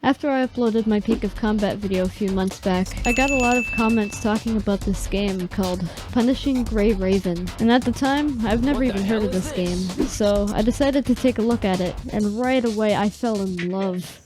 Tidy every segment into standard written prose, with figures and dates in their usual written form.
After I uploaded my Peak of Combat video a few months back, I got a lot of comments talking about this game called Punishing Grey Raven, and at the time, I've never even heard of this game, so I decided to take a look at it, and right away I fell in love.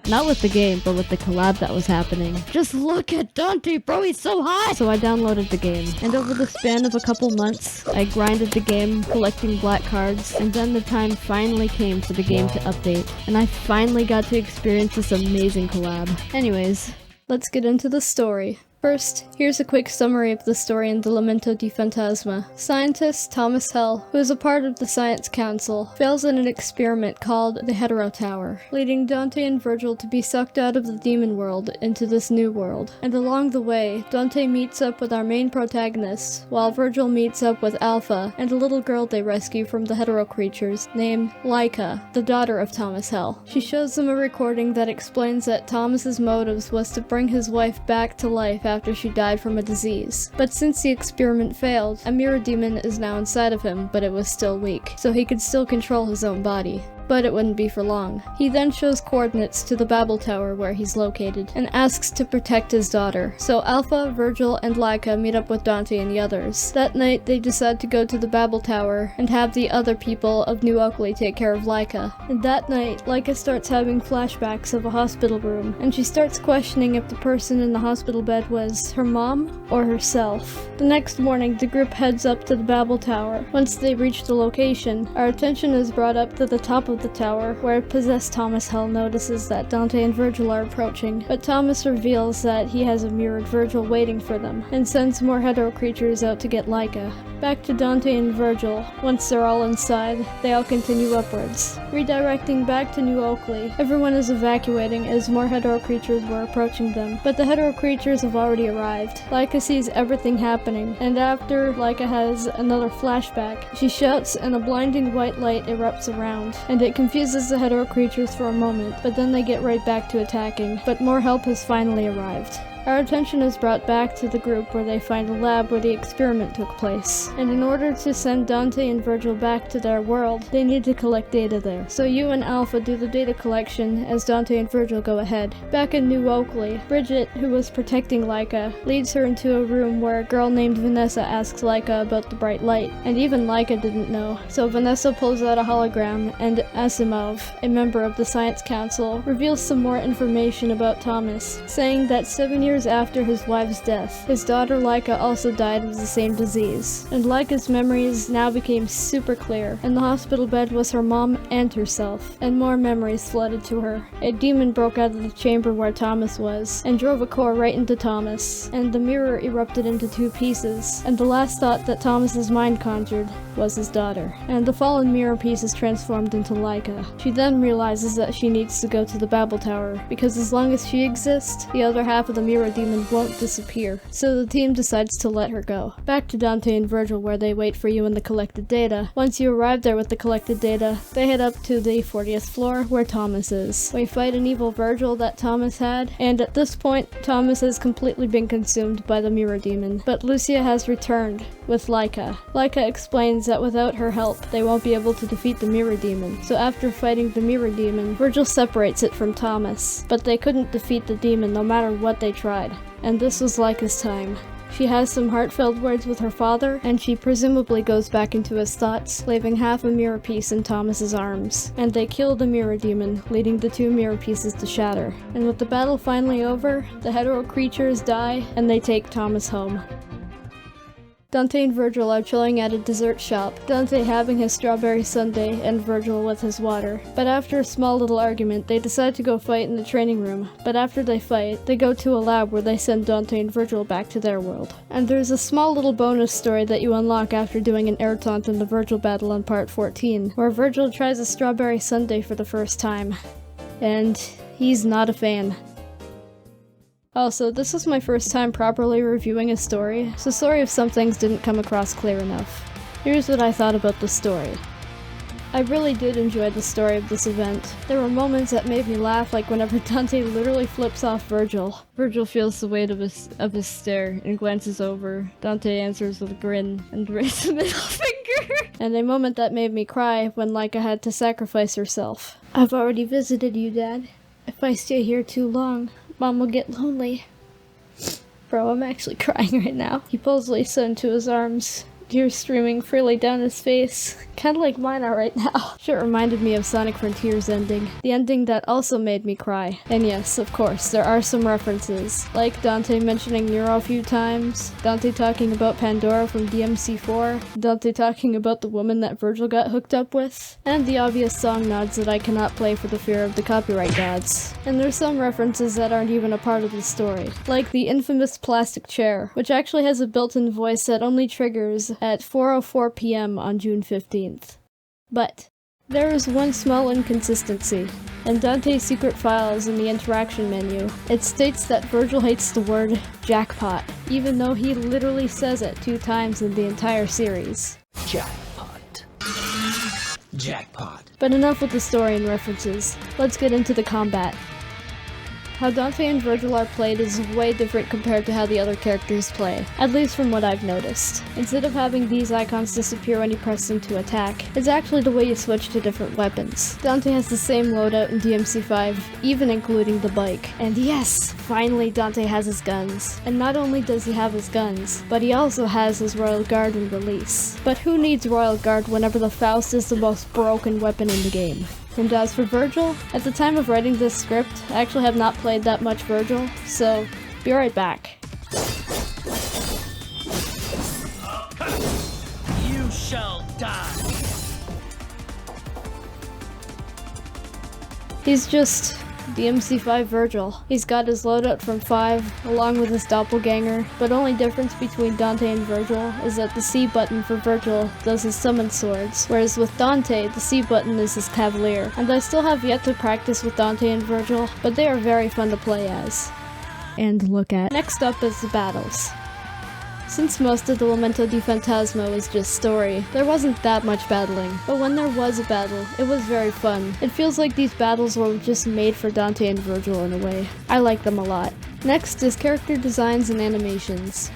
Not with the game, but with the collab that was happening. Just look at Dante, bro, he's so hot! So I downloaded the game, and over the span of a couple months, I grinded the game, collecting black cards, and then the time finally came for the game to update, and I finally got to experience this amazing collab. Anyways, let's get into the story. First, here's a quick summary of the story in the Lamento di Fantasma. Scientist Thomas Hell, who is a part of the Science Council, fails in an experiment called the Hetero Tower, leading Dante and Virgil to be sucked out of the demon world into this new world. And along the way, Dante meets up with our main protagonists, while Virgil meets up with Alpha and a little girl they rescue from the hetero creatures, named Laika, the daughter of Thomas Hell. She shows them a recording that explains that Thomas's motives was to bring his wife back to life after she died from a disease. But since the experiment failed, a mirror demon is now inside of him, but it was still weak, so he could still control his own body. But it wouldn't be for long. He then shows coordinates to the Babel Tower where he's located, and asks to protect his daughter. So Alpha, Virgil, and Laika meet up with Dante and the others. That night, they decide to go to the Babel Tower and have the other people of New Oakley take care of Laika. And that night, Laika starts having flashbacks of a hospital room, and she starts questioning if the person in the hospital bed was her mom or herself. The next morning, the group heads up to the Babel Tower. Once they reach the location, our attention is brought up to the top of the tower, where possessed Thomas Hell notices that Dante and Virgil are approaching, but Thomas reveals that he has a mirrored Virgil waiting for them, and sends more hetero creatures out to get Laika. Back to Dante and Virgil. Once they're all inside, they all continue upwards. Redirecting back to New Oakley, everyone is evacuating as more hetero creatures were approaching them, but the hetero creatures have already arrived. Laika sees everything happening, and after Laika has another flashback, she shouts and a blinding white light erupts around, and it confuses the hetero creatures for a moment, but then they get right back to attacking, but more help has finally arrived. Our attention is brought back to the group where they find a lab where the experiment took place. And in order to send Dante and Virgil back to their world, they need to collect data there. So you and Alpha do the data collection as Dante and Virgil go ahead. Back in New Oakley, Bridget, who was protecting Laika, leads her into a room where a girl named Vanessa asks Laika about the bright light. And even Laika didn't know. So Vanessa pulls out a hologram, and Asimov, a member of the Science Council, reveals some more information about Thomas, saying that 7 years after his wife's death, his daughter Laika also died of the same disease, and Laika's memories now became super clear, and the hospital bed was her mom and herself, and more memories flooded to her. A demon broke out of the chamber where Thomas was, and drove a core right into Thomas, and the mirror erupted into two pieces, and the last thought that Thomas's mind conjured was his daughter, and the fallen mirror piece is transformed into Laika. She then realizes that she needs to go to the Babel Tower, because as long as she exists, the other half of the mirror demon won't disappear, so the team decides to let her go. Back to Dante and Virgil where they wait for you and the collected data. Once you arrive there with the collected data, they head up to the 40th floor where Thomas is. We fight an evil Virgil that Thomas had, and at this point, Thomas has completely been consumed by the mirror demon, but Lucia has returned with Laika. Laika explains that without her help, they won't be able to defeat the mirror demon, so after fighting the mirror demon, Virgil separates it from Thomas, but they couldn't defeat the demon no matter what they tried. And this was Laika's time. She has some heartfelt words with her father, and she presumably goes back into his thoughts, leaving half a mirror piece in Thomas's arms. And they kill the mirror demon, leading the two mirror pieces to shatter. And with the battle finally over, the hetero creatures die, and they take Thomas home. Dante and Virgil are chilling at a dessert shop, Dante having his strawberry sundae and Virgil with his water. But after a small little argument, they decide to go fight in the training room. But after they fight, they go to a lab where they send Dante and Virgil back to their world. And there's a small little bonus story that you unlock after doing an air taunt in the Virgil battle on part 14, where Virgil tries a strawberry sundae for the first time. And he's not a fan. Also, this is my first time properly reviewing a story, so sorry if some things didn't come across clear enough. Here's what I thought about the story. I really did enjoy the story of this event. There were moments that made me laugh, like whenever Dante literally flips off Virgil. Virgil feels the weight of his stare and glances over. Dante answers with a grin and raises a middle finger. And a moment that made me cry when Laika had to sacrifice herself. I've already visited you, Dad. If I stay here too long, Mom will get lonely. Bro, I'm actually crying right now. He pulls Lisa into his arms, tears streaming freely down his face, kinda like mine are right now. Shit reminded me of Sonic Frontiers ending, the ending that also made me cry. And yes, of course, there are some references, like Dante mentioning Nero a few times, Dante talking about Pandora from DMC4, Dante talking about the woman that Virgil got hooked up with, and the obvious song nods that I cannot play for the fear of the copyright gods. And there's some references that aren't even a part of the story, like the infamous plastic chair, which actually has a built-in voice that only triggers at 4:04 p.m. on June 15th. But there is one small inconsistency. In Dante's secret files in the interaction menu, it states that Virgil hates the word jackpot, even though he literally says it 2 times in the entire series. Jackpot. Jackpot. But enough with the story and references. Let's get into the combat. How Dante and Virgil are played is way different compared to how the other characters play, at least from what I've noticed. Instead of having these icons disappear when you press them to attack, it's actually the way you switch to different weapons. Dante has the same loadout in DMC5, even including the bike. And yes, finally Dante has his guns. And not only does he have his guns, but he also has his Royal Guard in release. But who needs Royal Guard whenever the Faust is the most broken weapon in the game? And as for Virgil, at the time of writing this script, I actually have not played that much Virgil, so be right back. You shall die. He's just DMC5 Virgil. He's got his loadout from 5, along with his doppelganger, but only difference between Dante and Virgil is that the C button for Virgil does his summon swords, whereas with Dante, the C button is his cavalier. And I still have yet to practice with Dante and Virgil, but they are very fun to play as. And look at. Next up is the battles. Since most of the Lamento di Fantasma was just story, there wasn't that much battling, but when there was a battle, it was very fun. It feels like these battles were just made for Dante and Virgil in a way. I like them a lot. Next is character designs and animations.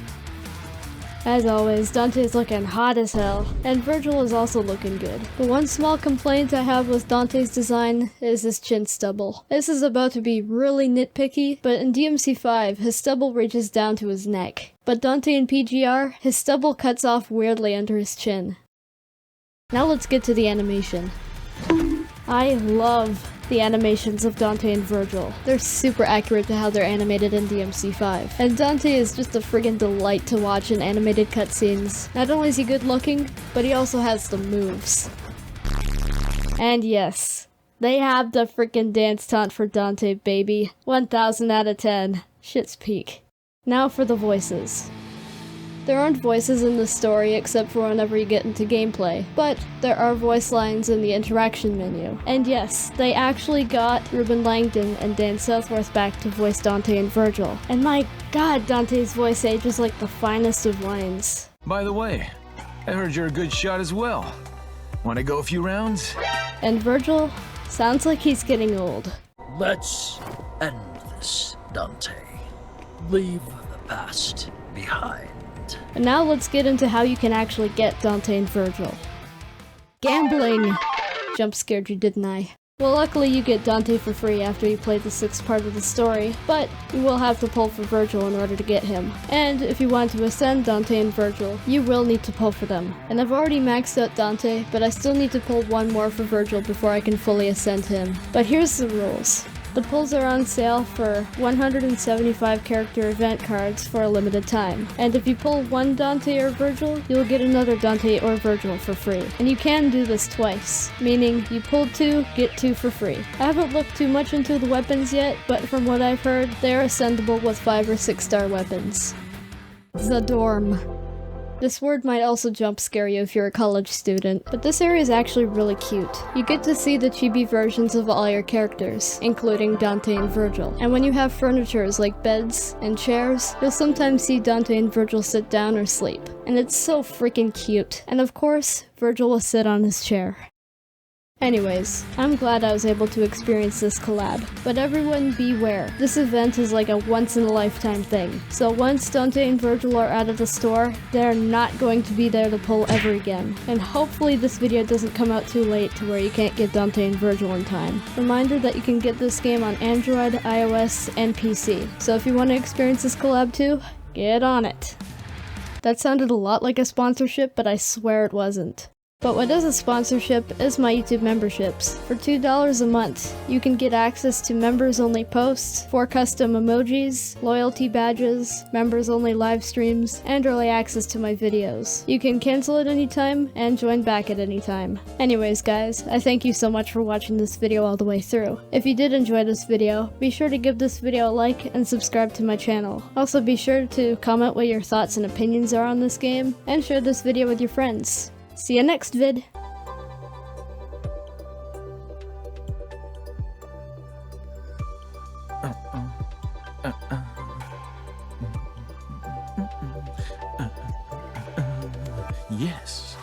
As always, Dante is looking hot as hell, and Virgil is also looking good. The one small complaint I have with Dante's design is his chin stubble. This is about to be really nitpicky, but in DMC5, his stubble reaches down to his neck. But Dante in PGR, his stubble cuts off weirdly under his chin. Now let's get to the animation. I love the animations of Dante and Virgil. They're super accurate to how they're animated in DMC5. And Dante is just a friggin' delight to watch in animated cutscenes. Not only is he good looking, but he also has the moves. And yes, they have the frickin' dance taunt for Dante, baby. 1000 out of 10. Shit's peak. Now for the voices. There aren't voices in the story except for whenever you get into gameplay, but there are voice lines in the interaction menu. And yes, they actually got Ruben Langdon and Dan Southworth back to voice Dante and Virgil. And my god, Dante's voice age is like the finest of wines. By the way, I heard you're a good shot as well. Want to go a few rounds? And Virgil sounds like he's getting old. Let's end this, Dante. Leave the past behind. And now let's get into how you can actually get Dante and Virgil. Gambling! Jump scared you, didn't I? Well, luckily you get Dante for free after you play the 6th part of the story, but you will have to pull for Virgil in order to get him. And if you want to ascend Dante and Virgil, you will need to pull for them. And I've already maxed out Dante, but I still need to pull one more for Virgil before I can fully ascend him. But here's the rules. The pulls are on sale for 175 character event cards for a limited time. And if you pull one Dante or Virgil, you'll get another Dante or Virgil for free. And you can do this twice, meaning you pull 2, get 2 for free. I haven't looked too much into the weapons yet, but from what I've heard, they're ascendable with 5 or 6 star weapons. The dorm. This word might also jump scare you if you're a college student, but this area is actually really cute. You get to see the chibi versions of all your characters, including Dante and Virgil. And when you have furnitures like beds and chairs, you'll sometimes see Dante and Virgil sit down or sleep. And it's so freaking cute. And of course, Virgil will sit on his chair. Anyways, I'm glad I was able to experience this collab, but everyone beware. This event is like a once-in-a-lifetime thing, so once Dante and Virgil are out of the store, they're not going to be there to pull ever again. And hopefully this video doesn't come out too late to where you can't get Dante and Virgil in time. Reminder that you can get this game on Android, iOS, and PC, so if you want to experience this collab too, get on it. That sounded a lot like a sponsorship, but I swear it wasn't. But what is a sponsorship is my YouTube memberships. For $2 a month, you can get access to members-only posts, 4 custom emojis, loyalty badges, members-only live streams, and early access to my videos. You can cancel at any time and join back at any time. Anyways guys, I thank you so much for watching this video all the way through. If you did enjoy this video, be sure to give this video a like and subscribe to my channel. Also be sure to comment what your thoughts and opinions are on this game, and share this video with your friends. See you next vid! Yes.